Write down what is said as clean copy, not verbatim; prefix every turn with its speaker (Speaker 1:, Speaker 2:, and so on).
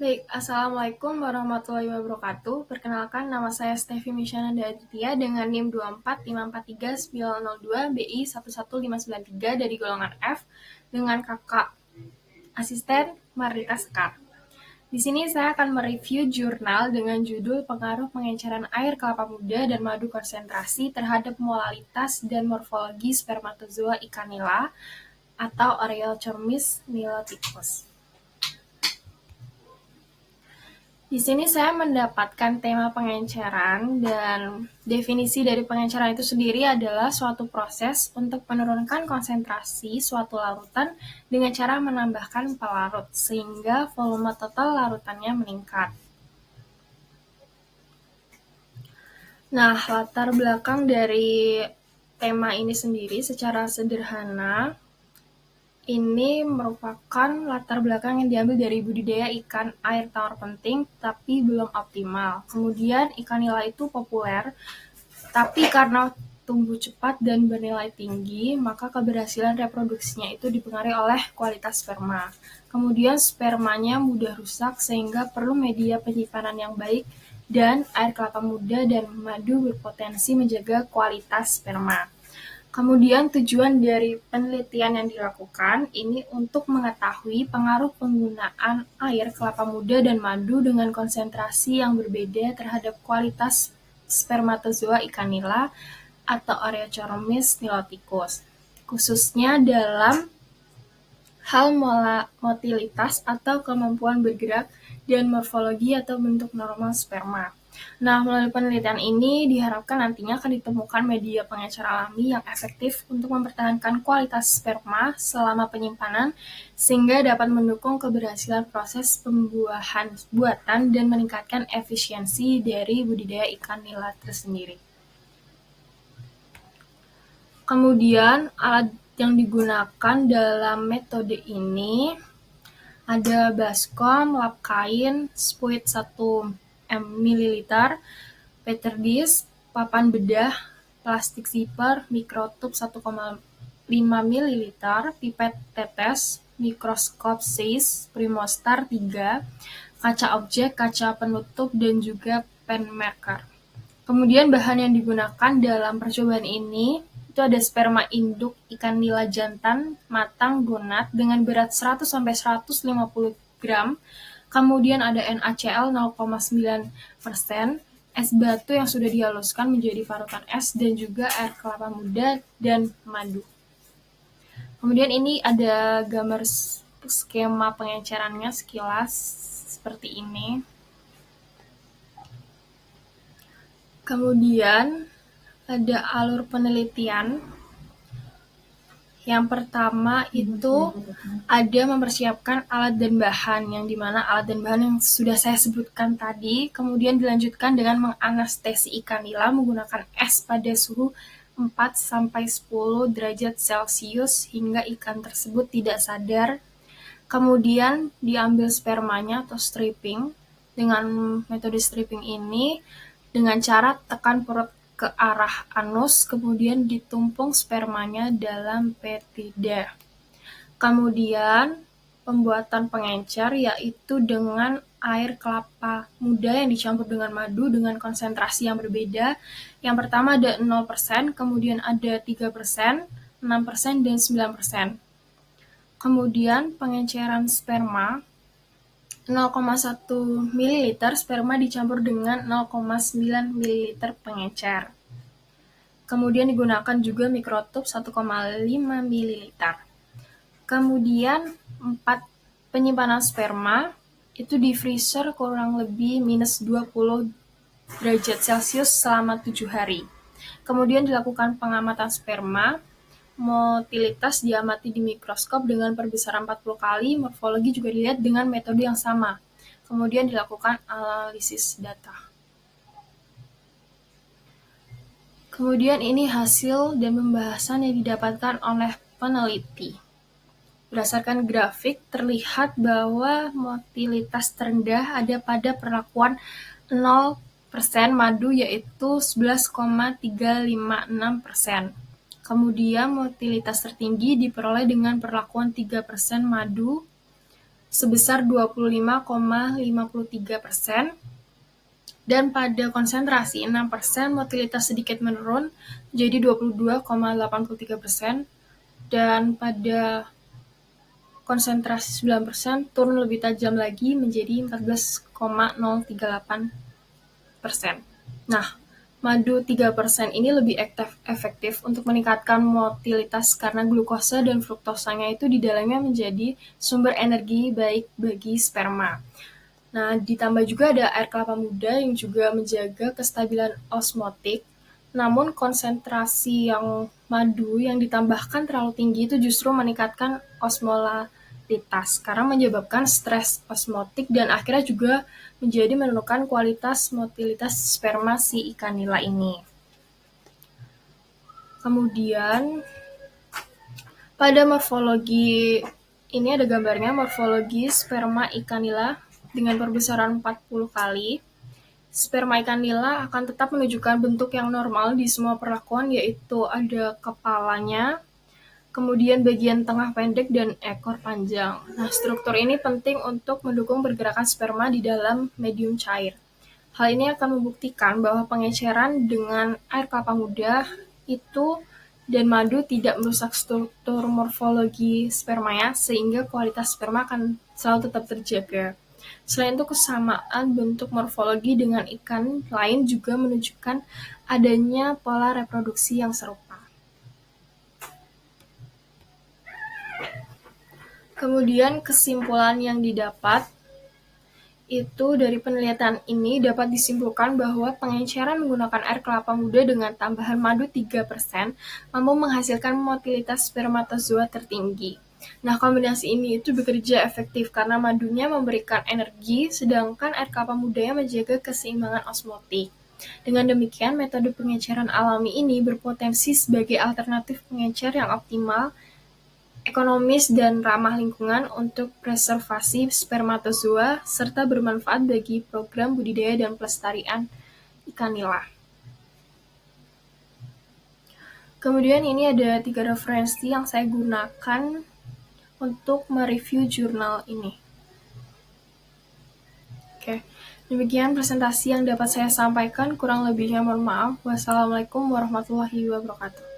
Speaker 1: Baik, Assalamualaikum warahmatullahi wabarakatuh. Perkenalkan, nama saya Stevi Mishananda Aditya dengan NIM 245439902 BI 11593 dari golongan F dengan kakak asisten Marita Sekar. Di sini saya akan mereview jurnal dengan judul Pengaruh Pengenceran Air Kelapa Muda dan Madu Konsentrasi terhadap Molalitas dan Morfologi Spermatozoa ikan nila atau Areochormis niloticus. Di sini saya mendapatkan tema pengenceran dan definisi dari pengenceran itu sendiri adalah suatu proses untuk menurunkan konsentrasi suatu larutan dengan cara menambahkan pelarut sehingga volume total larutannya meningkat. Nah, latar belakang dari tema ini sendiri secara sederhana ini merupakan latar belakang yang diambil dari budidaya ikan air tawar penting tapi belum optimal. Kemudian ikan nila itu populer, tapi karena tumbuh cepat dan bernilai tinggi, maka keberhasilan reproduksinya itu dipengaruhi oleh kualitas sperma. Kemudian spermanya mudah rusak sehingga perlu media penyimpanan yang baik dan air kelapa muda dan madu berpotensi menjaga kualitas sperma. Kemudian tujuan dari penelitian yang dilakukan ini untuk mengetahui pengaruh penggunaan air kelapa muda dan madu dengan konsentrasi yang berbeda terhadap kualitas spermatozoa ikan nila atau Areochormis niloticus, khususnya dalam hal motilitas atau kemampuan bergerak dan morfologi atau bentuk normal sperma. Nah, melalui penelitian ini diharapkan nantinya akan ditemukan media pengencer alami yang efektif untuk mempertahankan kualitas sperma selama penyimpanan sehingga dapat mendukung keberhasilan proses pembuahan buatan dan meningkatkan efisiensi dari budidaya ikan nila tersendiri. Kemudian alat yang digunakan dalam metode ini ada baskom, lap kain, spuit 1 ml, peterdis, papan bedah, plastik zipper, mikrotub 1,5 ml, pipet tetes, mikroskop size, primostar 3, kaca objek, kaca penutup, dan juga pen marker. Kemudian bahan yang digunakan dalam percobaan ini itu ada sperma induk ikan nila jantan matang gonad dengan berat 100-150 gram. Kemudian ada NaCl 0,9%, es batu yang sudah dihaluskan menjadi parutan es, dan juga air kelapa muda dan madu. Kemudian ini ada gambar skema pengencerannya sekilas seperti ini. Kemudian ada alur penelitian. Yang pertama itu ada mempersiapkan alat dan bahan, yang dimana alat dan bahan yang sudah saya sebutkan tadi, kemudian dilanjutkan dengan menganestesi ikan nila menggunakan es pada suhu 4-10 derajat Celcius hingga ikan tersebut tidak sadar. Kemudian diambil spermanya atau stripping. Dengan metode stripping ini, dengan cara tekan perut ke arah anus, kemudian ditumpung spermanya dalam petida. Kemudian pembuatan pengencer yaitu dengan air kelapa muda yang dicampur dengan madu dengan konsentrasi yang berbeda. Yang pertama ada 0%, kemudian ada 3%, 6%, dan 9%. Kemudian pengenceran sperma 0,1 ml sperma dicampur dengan 0,9 ml pengencer. Kemudian digunakan juga mikrotub 1,5 ml. Kemudian 4 penyimpanan sperma itu di freezer kurang lebih minus 20 derajat Celcius selama 7 hari. Kemudian dilakukan pengamatan sperma, motilitas diamati di mikroskop dengan perbesaran 40 kali, morfologi juga dilihat dengan metode yang sama. Kemudian dilakukan analisis data. Kemudian ini hasil dan pembahasan yang didapatkan oleh peneliti. Berdasarkan grafik, terlihat bahwa motilitas terendah ada pada perlakuan 0% madu yaitu 11,356%. Kemudian motilitas tertinggi diperoleh dengan perlakuan 3% madu sebesar 25,53%, dan pada konsentrasi 6% motilitas sedikit menurun jadi 22,83%, dan pada konsentrasi 9% turun lebih tajam lagi menjadi 14,038%. Nah, madu 3% ini lebih efektif untuk meningkatkan motilitas karena glukosa dan fruktosanya itu di dalamnya menjadi sumber energi baik bagi sperma. Nah, ditambah juga ada air kelapa muda yang juga menjaga kestabilan osmotik. Namun konsentrasi yang madu yang ditambahkan terlalu tinggi itu justru meningkatkan osmolaritas karena menyebabkan stres osmotik dan akhirnya juga menurunkan kualitas motilitas sperma si ikan nila ini. Kemudian pada morfologi ini ada gambarnya morfologi sperma ikan nila dengan perbesaran 40 kali. Sperma ikan nila akan tetap menunjukkan bentuk yang normal di semua perlakuan, yaitu ada kepalanya, kemudian bagian tengah pendek, dan ekor panjang. Nah, struktur ini penting untuk mendukung pergerakan sperma di dalam medium cair. Hal ini akan membuktikan bahwa pengeceran dengan air kelapa muda itu dan madu tidak merusak struktur morfologi spermanya, sehingga kualitas sperma akan selalu tetap terjaga. Selain itu, kesamaan bentuk morfologi dengan ikan lain juga menunjukkan adanya pola reproduksi yang serupa. Kemudian kesimpulan yang didapat itu dari penelitian ini dapat disimpulkan bahwa pengeceran menggunakan air kelapa muda dengan tambahan madu 3% mampu menghasilkan motilitas spermatozoa tertinggi. Nah, kombinasi ini itu bekerja efektif karena madunya memberikan energi, sedangkan air kelapa mudanya menjaga keseimbangan osmotik. Dengan demikian, metode pengeceran alami ini berpotensi sebagai alternatif pengecer yang optimal, ekonomis, dan ramah lingkungan untuk preservasi spermatozoa, serta bermanfaat bagi program budidaya dan pelestarian ikan nila. Kemudian ini ada 3 referensi yang saya gunakan untuk mereview jurnal ini. Oke, demikian presentasi yang dapat saya sampaikan. Kurang lebihnya mohon maaf. Wassalamualaikum warahmatullahi wabarakatuh.